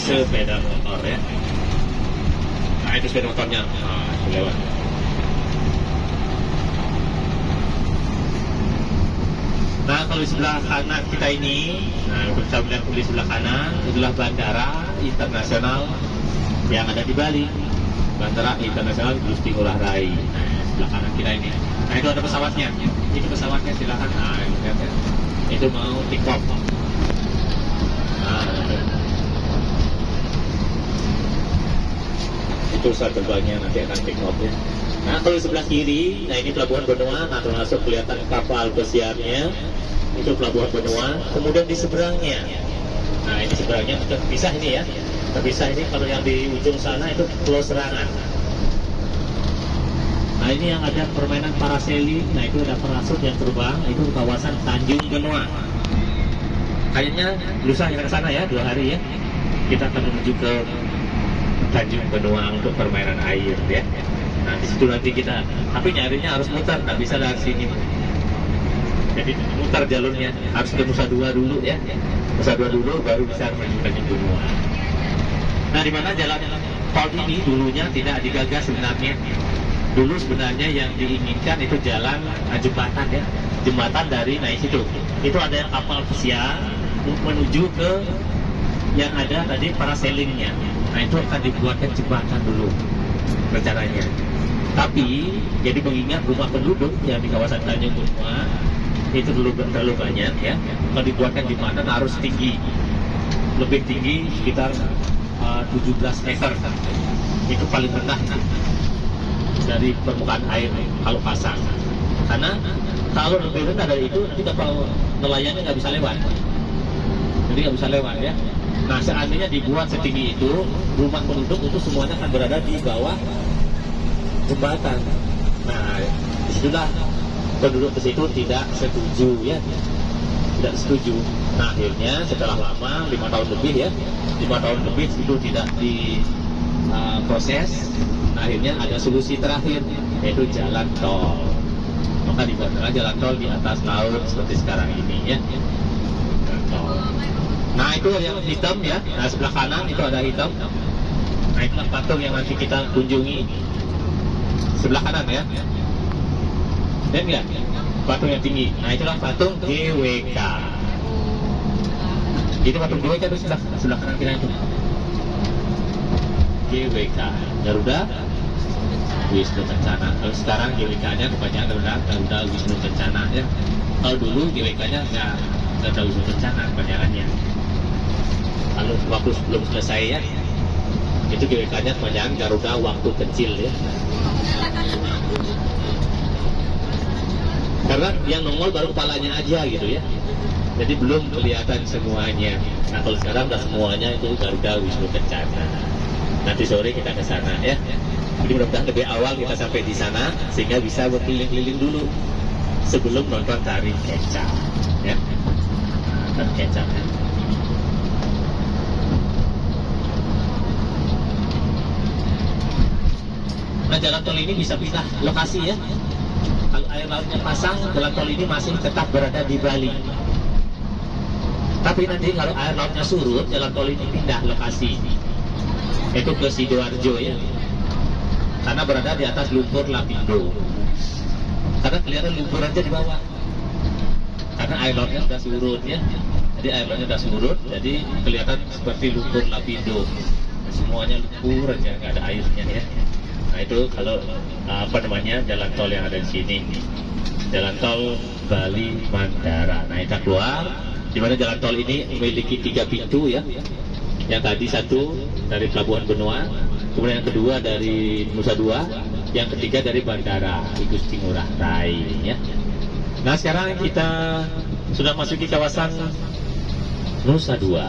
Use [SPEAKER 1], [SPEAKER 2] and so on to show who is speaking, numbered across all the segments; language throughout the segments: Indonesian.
[SPEAKER 1] sepeda motor ya. Nah itu sepeda motornya, nah itu lewat. Nah kalau di sebelah kanan kita ini, nah bisa melihat di sebelah kanan itulah bandara internasional yang ada di Bali, Bandara Internasional Igusti Ngurah Rai. Nah sebelah kanan kita ini, nah itu ada pesawatnya, itu pesawatnya silakan. Nah lihat ya, itu mau take off. Nah itu saat terbangnya nanti akan take off ya. Nah kalau di sebelah kiri, nah ini pelabuhan Benoa, nah termasuk kelihatan kapal pesiarnya, itu pelabuhan Benoa. Kemudian di seberangnya, nah ini seberangnya terpisah ini ya, terpisah ini. Kalau yang di ujung sana itu Pulau Serangan. Nah ini yang ada permainan parasailing, nah itu ada parasut yang terbang, itu kawasan Tanjung Benoa. Kayaknya lusa kita ke sana ya, 2 hari ya, kita akan menuju ke Tanjung Benoa untuk permainan air ya. Nah di situ nanti kita, tapi nyarinya harus muter, nggak bisa dari sini. Jadi muter jalurnya, harus ke Nusa Dua dulu ya. Nusa Dua dulu baru bisa menuju Tanjung Benoa. Nah di mana jalan tol ini dulunya tidak digagas sebenarnya. Dulu sebenarnya yang diinginkan itu jalan jembatan ya, jembatan dari situ. Itu ada yang kapal pesiar menuju ke yang ada tadi parasailingnya. Nah itu akan dibuatkan jembatan dulu rencananya. Tapi jadi mengingat rumah penduduk yang di kawasan Tanjung Benoa itu dulu terlalu banyak ya. Kalau dibuatkan di mana harus tinggi, lebih tinggi sekitar 17 meter. Itu paling rendah dari permukaan air kalau pasang. Karena kalau lebih rendah dari itu nanti kapal nelayannya nggak bisa lewat. Jadi nggak bisa lewat ya. Nah seandainya dibuat setinggi itu, rumah penduduk itu semuanya akan berada di bawah jembatan. Nah disitulah penduduk di situ tidak setuju ya, tidak setuju. Nah akhirnya setelah lama 5 tahun lebih ya, 5 tahun lebih itu tidak diproses. Nah akhirnya ada solusi terakhir, yaitu jalan tol. Maka dibuatlah jalan tol di atas laut seperti sekarang ini ya. Jalan tol. Nah itu yang hitam ya, nah sebelah kanan itu ada hitam. Nah itulah patung yang nanti kita kunjungi sebelah kanan ya. Dan ya, patung yang tinggi. Nah itulah patung GWK. Itu patung GWK itu sebelah kanan kita itu. GWK Garuda Wisnu Kencana. Kalau sekarang GWK-nya kebanyakan Garuda Wisnu Kencana ya. Kalau dulu GWK-nya nggak Garuda Wisnu Kencana kebanyakannya. Kalau waktu sebelum selesai ya, itu GWK-nya kebanyakan Garuda Waktu Kecil ya. Karena yang nongol baru kepalanya aja gitu ya. Jadi belum kelihatan semuanya. Nah kalau sekarang udah semuanya itu Garuda Wisnu Kencana. Nanti sore kita ke sana ya. Jadi mudah-mudahan lebih awal kita sampai di sana sehingga bisa berkeliling-keliling dulu sebelum nonton tari kecap ya. Tari kecap ya. Nah jalan tol ini bisa pindah lokasi ya. Kalau air lautnya pasang, jalan tol ini masih tetap berada di Bali. Tapi nanti kalau air lautnya surut, jalan tol ini pindah lokasi. Itu ke Sidoarjo ya. Karena berada di atas lumpur Lapindo. Karena kelihatan lumpur aja di bawah. Karena air lautnya sudah surut ya. Jadi air lautnya sudah surut, jadi kelihatan seperti lumpur Lapindo. Semuanya lumpur aja, nggak ada airnya ya. Nah itu kalau jalan tol yang ada di sini, jalan tol Bali Mandara. Nah kita keluar, di mana jalan tol ini memiliki 3 pintu ya. Yang tadi 1 dari Pelabuhan Benoa, kemudian yang kedua dari Nusa Dua, yang ketiga dari Bandara Igusti Ngurah Rai ya. Nah sekarang kita sudah masuki kawasan Nusa Dua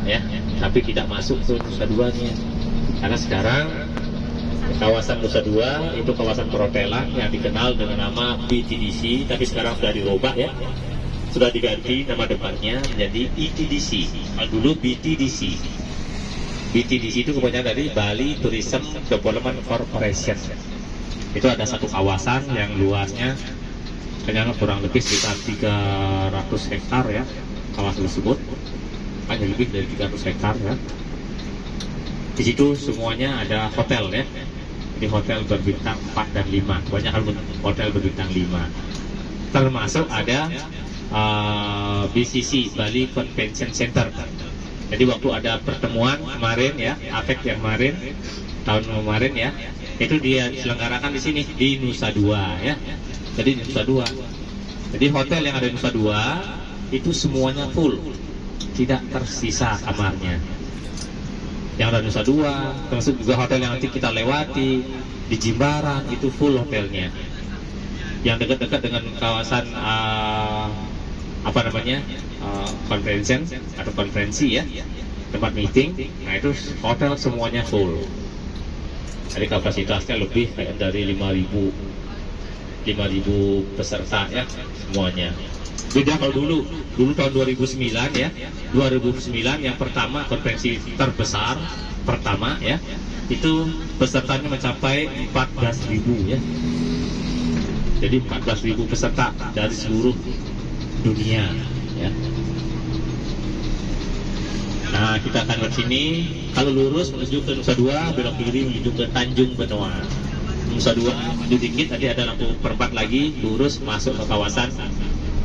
[SPEAKER 1] ya, tapi tidak masuk ke Nusa Duanya karena sekarang kawasan Nusa Dua itu kawasan perhotelan yang dikenal dengan nama BTDC, tapi sekarang sudah dirubah ya, sudah diganti nama depannya menjadi ETDC. Kalau dulu BTDC. BTDC itu kebanyakan dari Bali Tourism Development Corporation. Itu ada satu kawasan yang luasnya kayaknya kurang lebih sekitar 300 hektar ya, kawasan tersebut hanya lebih dari 300 hektar ya. Di situ semuanya ada hotel ya. Di hotel berbintang 4 dan 5. Banyak hotel berbintang 5. Termasuk ada BCC, Bali Convention Center. Jadi waktu ada pertemuan kemarin ya, APEC yang kemarin, tahun kemarin ya, itu dia selenggarakan di sini di Nusa Dua ya. Jadi di Nusa Dua. Jadi hotel yang ada di Nusa Dua itu semuanya full, tidak tersisa kamarnya. Yang ada di Nusa Dua, termasuk juga hotel yang nanti kita lewati di Jimbaran itu full hotelnya. Yang dekat-dekat dengan kawasan convention atau konferensi ya, tempat meeting, nah itu hotel semuanya full. Jadi kapasitasnya lebih kayak dari 5.000 peserta ya semuanya. Beda kalau dulu tahun 2009 ya, 2009 yang pertama konferensi terbesar pertama ya, itu pesertanya mencapai 14.000 ya. Jadi 14.000 peserta dari seluruh dunia ya. Nah, kita akan ke sini. Kalau lurus menuju ke Nusa Dua, belok kiri menuju ke Tanjung Benoa. Nusa Dua maju dikit, tadi ada lampu perempat lagi, lurus masuk ke kawasan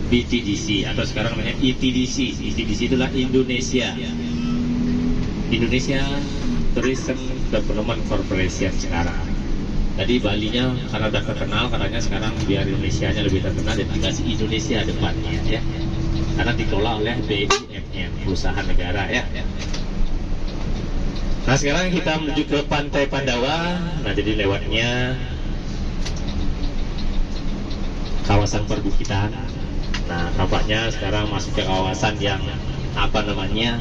[SPEAKER 1] BTDC atau sekarang namanya ITDC. ITDC itulah Indonesia Tourism Development Corporation sekarang. Tadi Balinya karena udah terkenal, katanya sekarang biar Indonesianya lebih terkenal dan dikasih Indonesia depannya ya. Karena dikelola oleh BUMN, perusahaan negara ya. Nah sekarang kita menuju ke Pantai Pandawa. Nah jadi lewatnya kawasan perbukitan. Nah tampaknya sekarang masuk ke kawasan yang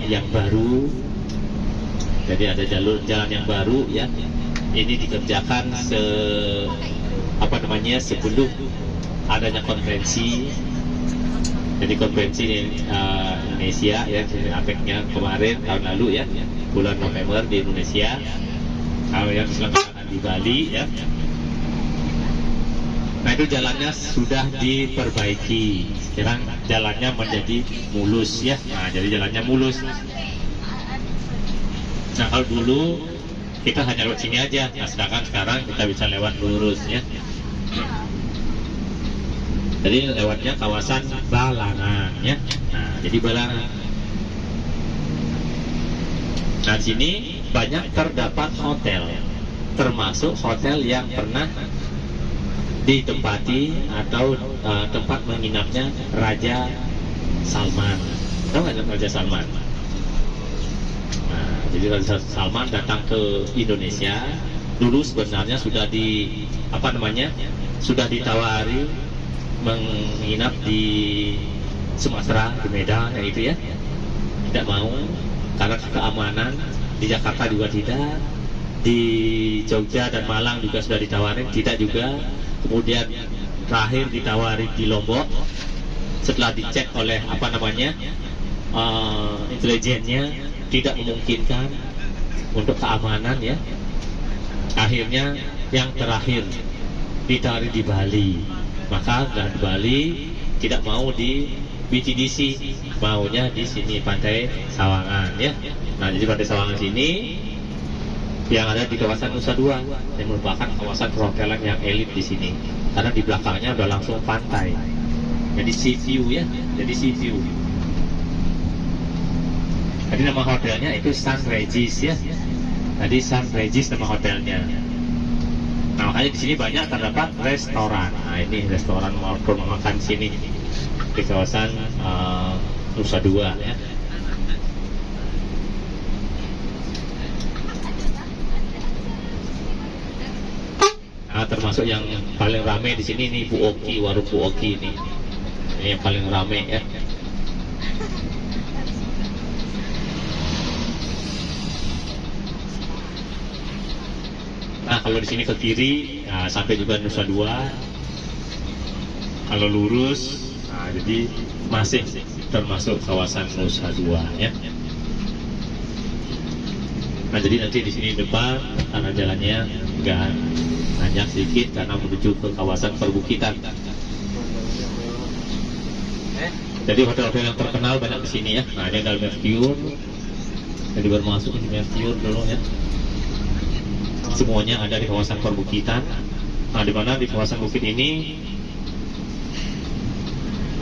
[SPEAKER 1] yang baru. Jadi ada jalan yang baru ya. Ini dikerjakan sebelum adanya konferensi. Jadi konferensi Indonesia ya, APEC-nya kemarin tahun lalu ya, bulan November di Indonesia. Kalau yang diselenggarakan di Bali ya. Nah itu jalannya sudah diperbaiki. Sekarang jalannya menjadi mulus ya. Nah jadi jalannya mulus. Nah kalau dulu kita hanya lewat sini aja, nah sedangkan sekarang kita bisa lewat lurus ya. Jadi lewatnya kawasan Balangan ya. Nah jadi Balangan. Nah sini banyak terdapat hotel, termasuk hotel yang pernah ditempati atau tempat menginapnya Raja Salman. Tahu nggak Raja Salman? Nah, jadi Raja Salman datang ke Indonesia. Dulu sebenarnya sudah sudah ditawari menginap di Sumatera, di Medan, ya itu ya. Tidak mau karena keamanan. Di Jakarta juga tidak, di Jogja dan Malang juga sudah ditawarin, tidak juga. Kemudian terakhir ditawari di Lombok. Setelah dicek oleh intelijennya tidak memungkinkan untuk keamanan ya. Akhirnya yang terakhir ditawari di Bali. Maka dari Bali tidak mau di BTDC, maunya di sini Pantai Sawangan ya. Nah jadi Pantai Sawangan sini yang ada di kawasan Nusa Dua yang merupakan kawasan perhotelan yang elit di sini karena di belakangnya udah langsung pantai. Jadi sea view ya, jadi sea view. Jadi nama hotelnya itu Sun Regis ya. Tadi Sun Regis nama hotelnya. Nah makanya di sini banyak terdapat restoran. Nah ini restoran makan sini di kawasan Nusa Dua ya. Nah, termasuk yang paling ramai di sini nih Bu Oki, warung Bu Oki ini yang paling ramai ya. Nah kalau di sini ke kiri, nah, sampai juga Nusa Dua. Kalau lurus, nah, jadi masih termasuk kawasan Nusa Dua ya. Nah jadi nanti di sini depan karena jalannya agak nanjak sedikit karena menuju ke kawasan perbukitan. Jadi hotel-hotel yang terkenal banyak di sini ya. Nah ini ada Mercure. Jadi baru masuk di Mercure dulu ya. semuanya ada di kawasan perbukitan. Nah, di mana di kawasan bukit ini,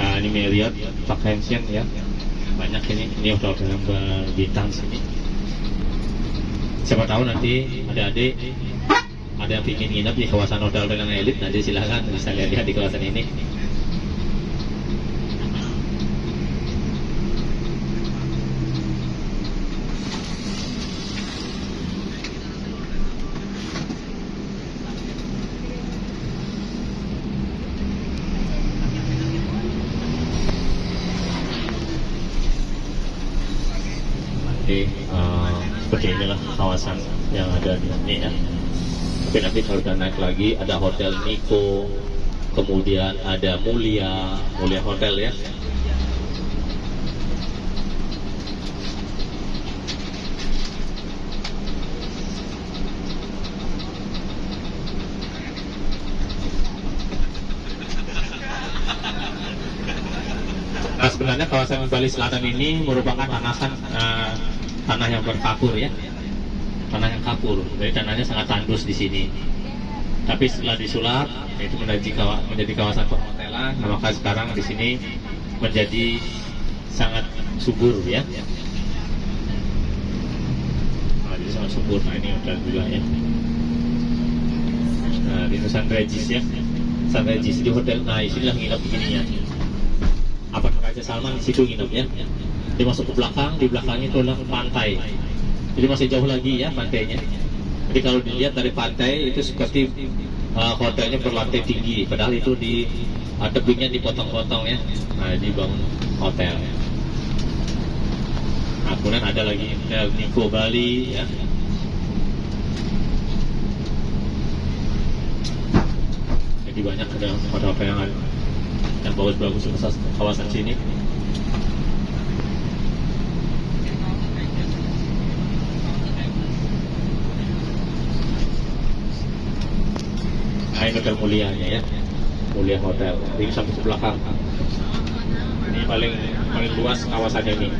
[SPEAKER 1] nah ini Marriott Vacation ya, banyak ini hotel yang berbintang sini. Siapa tahu nanti adik-adik ada yang ingin nginep di kawasan hotel dengan elit, nanti silahkan bisa lihat di kawasan ini. Seperti inilah kawasan yang ada di sini ya. Tapi nanti kalau udah naik lagi ada Hotel Niko, kemudian ada Mulia Hotel ya. Nah, sebenarnya kawasan Bali Selatan ini merupakan tanah yang berkapur ya, tanah yang kapur, jadi tanahnya sangat tandus di sini. Tapi setelah disulap, itu menjadi kawasan perhotelan. Nah, maka sekarang di sini menjadi sangat subur ya. Nah, jadi sangat subur. Nah, ini hotel juga ya. Nah, di Sun Regis ya, Sun Regis di hotel. Nah, inilah nginep begininya. Apa Raja Salman di situ nginep ya. Dia masuk ke belakang, di belakangnya itu adalah pantai. Jadi masih jauh lagi ya pantainya. Jadi kalau dilihat dari pantai itu seperti hotelnya berlantai tinggi, padahal itu di tebingnya dipotong-potong ya. Nah, dibangun hotel. Nah, kemudian ada lagi Hotel Niko Bali ya. Jadi banyak ada hotel-hotel yang bagus-bagus di kawasan sini. Nah, ini hotel Mulianya ya, Mulia Hotel. Ini sampai ke belakang. Ini paling luas kawasannya ini.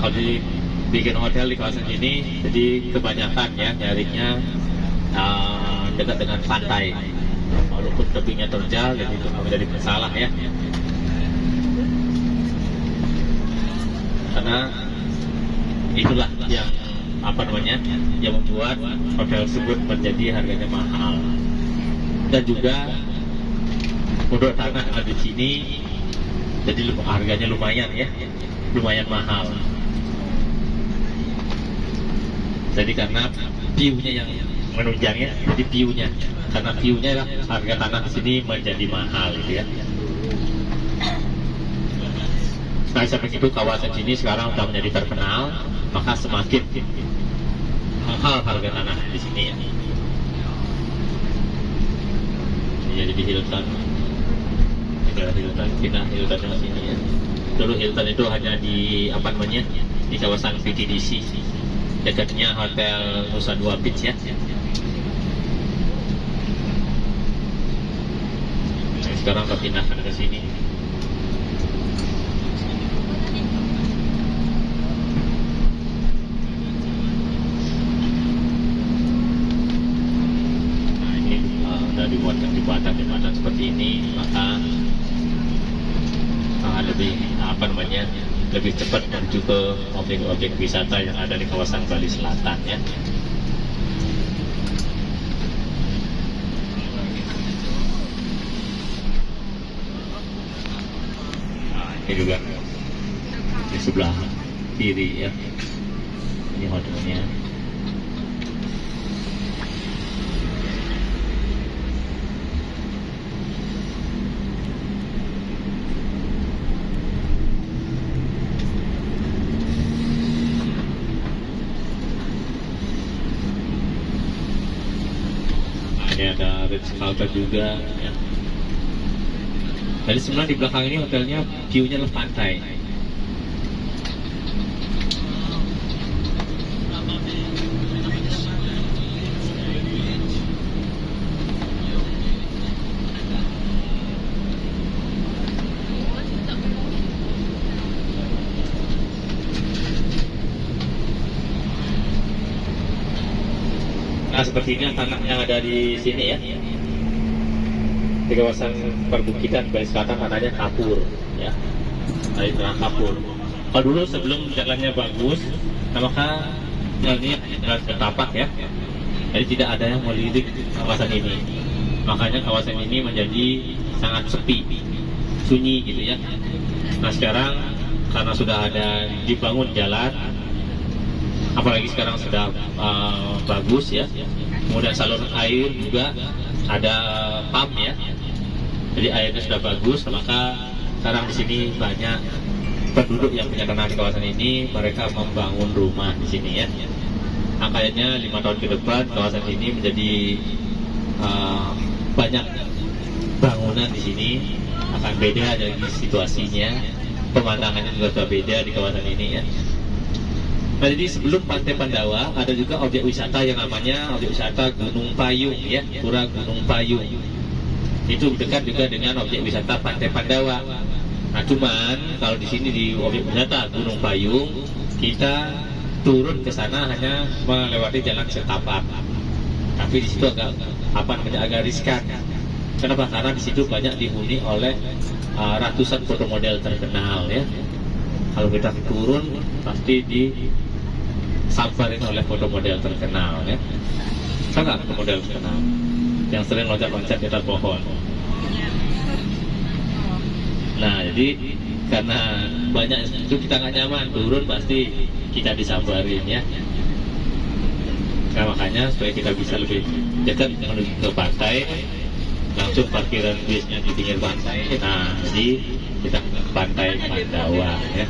[SPEAKER 1] Kalau dibikin hotel di kawasan ini, jadi kebanyakan ya nyarinya dekat dengan pantai. Walaupun tebingnya terjal, jadi itu menjadi masalah ya. Karena itulah yang yang membuat hotel tersebut menjadi harganya mahal. Dan juga untuk tanah yang ada di sini, jadi harganya lumayan ya, lumayan mahal. Jadi karena view-nya yang menunjangnya, jadi view-nya, karena view-nya harga tanah di sini menjadi mahal gitu ya. Nah, sampai itu kawasan sini sekarang sudah menjadi terkenal, maka semakin mahal harga tanah di sini ya. Jadi di Hilton, pindah Hilton ke sini ya. Dulu Hilton itu hanya di di kawasan VTDC. Dekatnya Hotel Nusa Dua Beach ya. Nah, sekarang udah pindahkan ke sini. Nah, ini udah dibuatkan jembatan seperti ini, maka lebih cepat menuju ke objek-objek wisata yang ada di kawasan Bali Selatan ya. Nah, ini juga di sebelah kiri ya, ini hotelnya. Ini ada Ritz Carlton juga ya. Jadi sebenarnya di belakang ini hotelnya view-nya adalah pantai. Nah, seperti ini tanah yang ada di sini ya. Di kawasan perbukitan Bali Selatan tanahnya kapur ya. Dari tanah kapur. Kalau dulu sebelum jalannya bagus, nah maka jalannya jalan setapak ya. Jadi tidak ada yang melirik kawasan ini. Makanya kawasan ini menjadi sangat sepi, sunyi gitu ya. Nah sekarang karena sudah ada dibangun jalan, apalagi sekarang sudah bagus ya, kemudian saluran air juga ada pump ya, jadi airnya sudah bagus, maka sekarang di sini banyak penduduk yang punya tanah di kawasan ini, mereka membangun rumah di sini ya. Angkanya 5 tahun ke depan kawasan ini menjadi banyak bangunan di sini, akan beda dari situasinya, pemandangannya juga sudah beda di kawasan ini ya. Nah, jadi sebelum Pantai Pandawa ada juga objek wisata yang namanya objek wisata Gunung Payung ya, Pura Gunung Payung. Itu dekat juga dengan objek wisata Pantai Pandawa. Nah, cuman kalau di sini di objek wisata Gunung Payung kita turun ke sana hanya melewati jalan setapak. Tapi di situ agak riskan. Kenapa? Karena di situ banyak dihuni oleh ratusan foto model terkenal ya. Kalau kita turun pasti disamperin oleh foto model terkenal ya. Sangat foto model terkenal yang sering loncat-loncat di atas pohon. Nah, jadi karena banyak itu kita nggak nyaman, turun pasti kita disamperin ya. Nah, makanya supaya kita bisa lebih dekat menuju ke pantai, langsung parkiran bisnya di pinggir pantai. Nah, jadi kita ke Pantai Pandawa ya.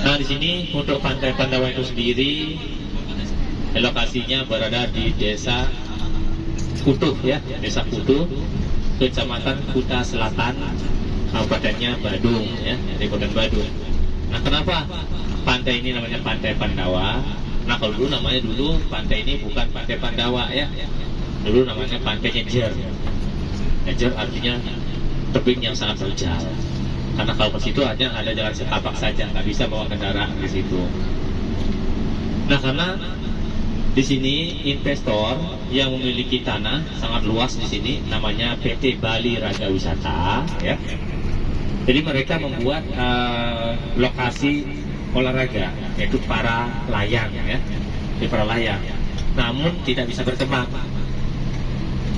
[SPEAKER 1] Nah, di sini untuk Pantai Pandawa itu sendiri lokasinya berada di Desa Kutuh ya, Desa Kutuh, Kecamatan Kuta Selatan, Kabupatennya Badung ya, dari Kabupaten Badung. Nah, kenapa pantai ini namanya Pantai Pandawa? Nah, kalau dulu namanya pantai ini bukan Pantai Pandawa ya. Dulu namanya Pantai Nyejer. Nyejer artinya tebing yang sangat terjal. Karena kalau ke situ hanya ada jalan setapak saja, nggak bisa bawa kendaraan di situ. Nah, karena di sini investor yang memiliki tanah sangat luas di sini, namanya PT Bali Raga Wisata ya. Jadi mereka membuat lokasi olahraga, yaitu para layang ya, di para layang. Namun tidak bisa berkembang.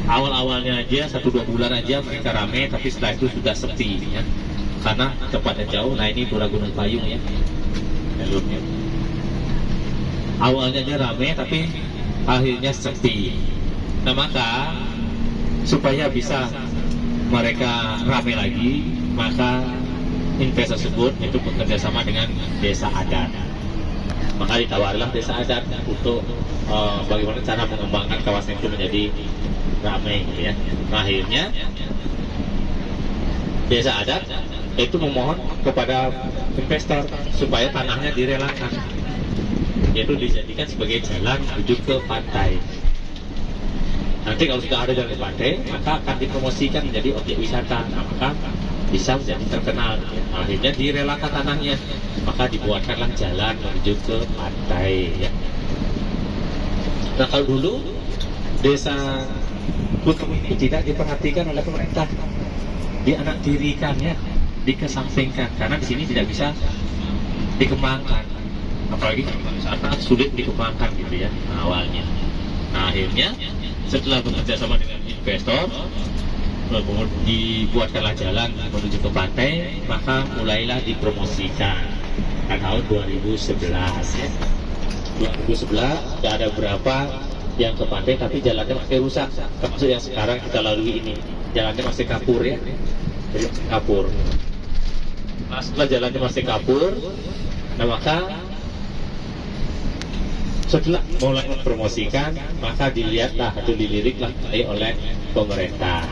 [SPEAKER 1] Awal-awalnya aja 1-2 bulan aja mereka rame, tapi setelah itu sudah sepi ya, karena tempatnya jauh. Nah, ini Pura Gunung Payung ya, jalurnya. Awalnya aja rame, tapi akhirnya sepi. Nah, maka supaya bisa mereka rame lagi, maka investor tersebut itu bekerja sama dengan desa adat. Maka ditawarilah desa adat untuk bagaimana cara mengembangkan kawasan itu menjadi ramai gitu ya. Nah, akhirnya desa adat itu memohon kepada investor supaya tanahnya direlakan, yaitu dijadikan sebagai jalan menuju ke pantai. Nanti kalau sudah ada jalan ke pantai, maka akan dipromosikan menjadi objek wisata. Nah, maka bisa menjadi terkenal. Akhirnya direlakan tanahnya, maka dibuatkanlah jalan menuju ke pantai ya. Nah, kalau dulu desa Kutuh ini tidak diperhatikan oleh pemerintah, dianaktirikan ya, dikesampingkan, karena di sini tidak bisa dikembangkan, apalagi wisata sulit dikembangkan gitu ya. Nah, awalnya. Nah, akhirnya setelah bekerja sama dengan investor, dibuatkanlah jalan menuju ke pantai, maka mulailah dipromosikan tahun 2011 ya. 2011 sudah ada beberapa yang ke pantai, tapi jalannya masih rusak, termasuk yang sekarang kita lalui ini, jalannya masih kapur ya, jadi kapur. Nah, setelah jalannya masih kapur, nah maka setelah mulai mempromosikan, maka dilihatlah atau diliriklah oleh pemerintah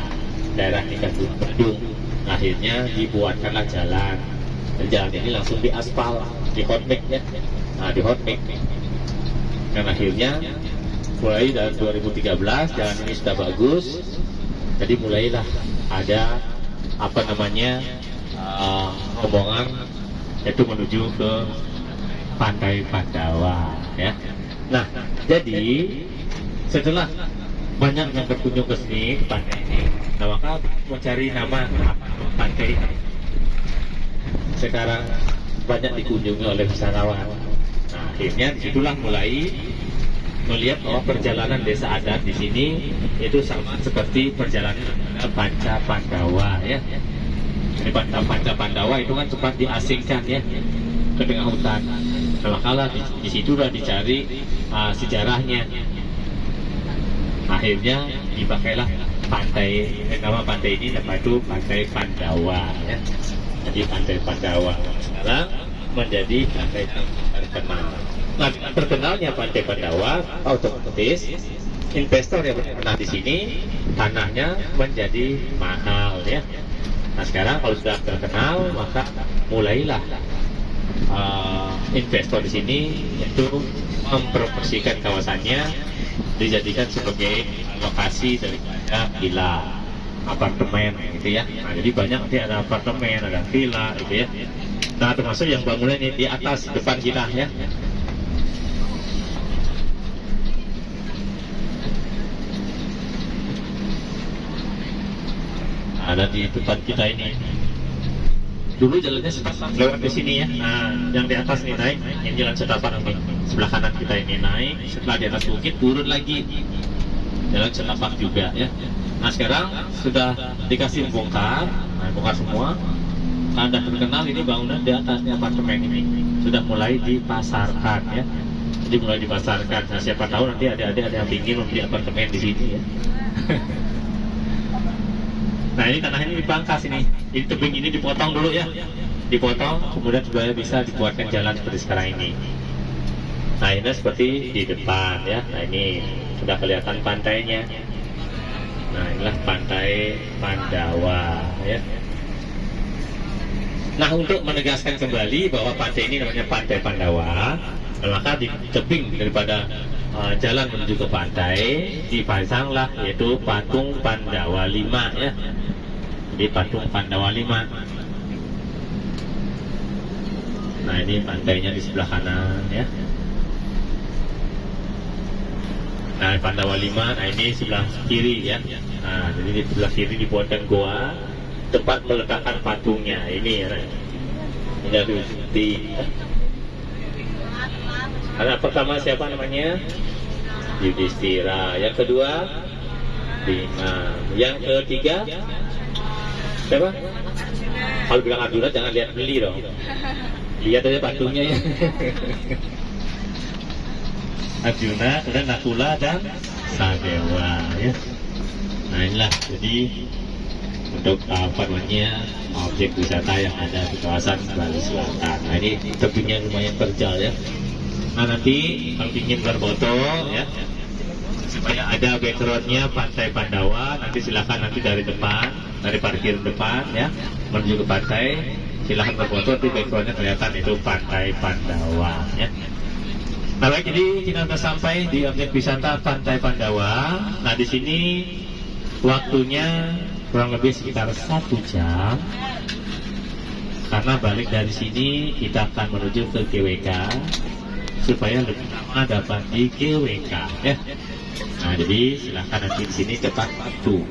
[SPEAKER 1] daerah tingkat Bandung. Akhirnya dibuatkanlah jalan. Dan jalan ini langsung diaspal, di hot mix ya. Nah, di hot mix. Dan akhirnya mulai dari 2013 jalan ini sudah bagus. Jadi mulailah ada apa namanya rombongan yaitu menuju ke Pantai Pandawa ya. Nah, jadi setelah banyak yang berkunjung ke sini, ke pantai ini, nah maka mencari nama pantai ini. Sekarang banyak dikunjungi oleh wisatawan. Nah, akhirnya disitulah mulai melihat bahwa perjalanan desa adat di sini itu sama seperti perjalanan Panca Pandawa ya. Jadi Panca Pandawa itu kan sempat diasingkan ya ke tengah hutan. Nah, kalau di situ sudah dicari sejarahnya. Akhirnya dipakailah nama pantai ini yaitu Pantai Pandawa ya. Jadi Pantai Pandawa sekarang menjadi pantai terkenal. Nah, dengan terkenalnya Pantai Pandawa, otomatis investor yang pernah di sini tanahnya menjadi mahal ya. Nah, sekarang kalau sudah terkenal maka mulailah investor di sini yaitu mempromosikan kawasannya dijadikan sebagai lokasi daripada villa apartemen gitu ya. Nah, jadi banyak nanti ada apartemen, ada villa gitu ya. Nah, termasuk yang bangunan di atas depan kita ya. Ada di depan kita ini. Dulu jalannya setapak lewat di sini ya. Nah, yang di atas nih naik, ini jalan setapak nih. Sebelah kanan kita ini naik, setelah di atas bukit turun lagi. Jalan setapak juga ya. Nah, sekarang sudah dikasih bongkar, nah, bongkar semua. Tanda terkenal ini bangunan di atasnya apartemen ini sudah mulai dipasarkan ya. Jadi mulai dipasarkan. Nah, siapa tahu nanti adik-adik ada yang ingin membeli apartemen di sini ya. Nah, ini tanah ini dipangkas ini. Jadi tebing ini dipotong dulu ya. Dipotong, kemudian supaya bisa dibuatkan jalan seperti sekarang ini. Nah, ini seperti di depan ya. Nah, ini sudah kelihatan pantainya. Nah, inilah Pantai Pandawa ya. Nah, untuk menegaskan kembali bahwa pantai ini namanya Pantai Pandawa, maka di tebing daripada jalan menuju ke pantai dipasanglah yaitu patung Pandawa 5 ya. Jadi patung Pandawa 5. Nah, ini pantainya di sebelah kanan ya. Nah, Pandawa 5, nah ini sebelah kiri ya. Nah, jadi di sebelah kiri dibuatkan goa tempat meletakkan patungnya ini ya. Ini harus di anak pertama siapa namanya? Yudhistira. Yang kedua Bima. Yang ketiga siapa? Kalau bilang Arjuna jangan lihat beli dong. Lihat aja patungnya ya. Arjuna, kemudian Nakula dan Sadewa ya. Nah, inilah jadi untuk apa namanya objek wisata yang ada di kawasan Bali Selatan. Nah, ini tebingnya lumayan terjal ya. Nah, nanti kalau ingin berfoto ya supaya ada backgroundnya Pantai Pandawa, nanti silakan nanti dari depan, dari parkir depan ya menuju ke pantai, silakan berfoto, nanti backgroundnya kelihatan itu Pantai Pandawa ya. Nah, baik, jadi kita sudah sampai di objek wisata Pantai Pandawa. Nah, di sini waktunya kurang lebih sekitar 1 jam karena balik dari sini kita akan menuju ke GWK supaya lebih lama dapat di GWK ya. Nah, jadi silakan nanti di sini tepat waktu.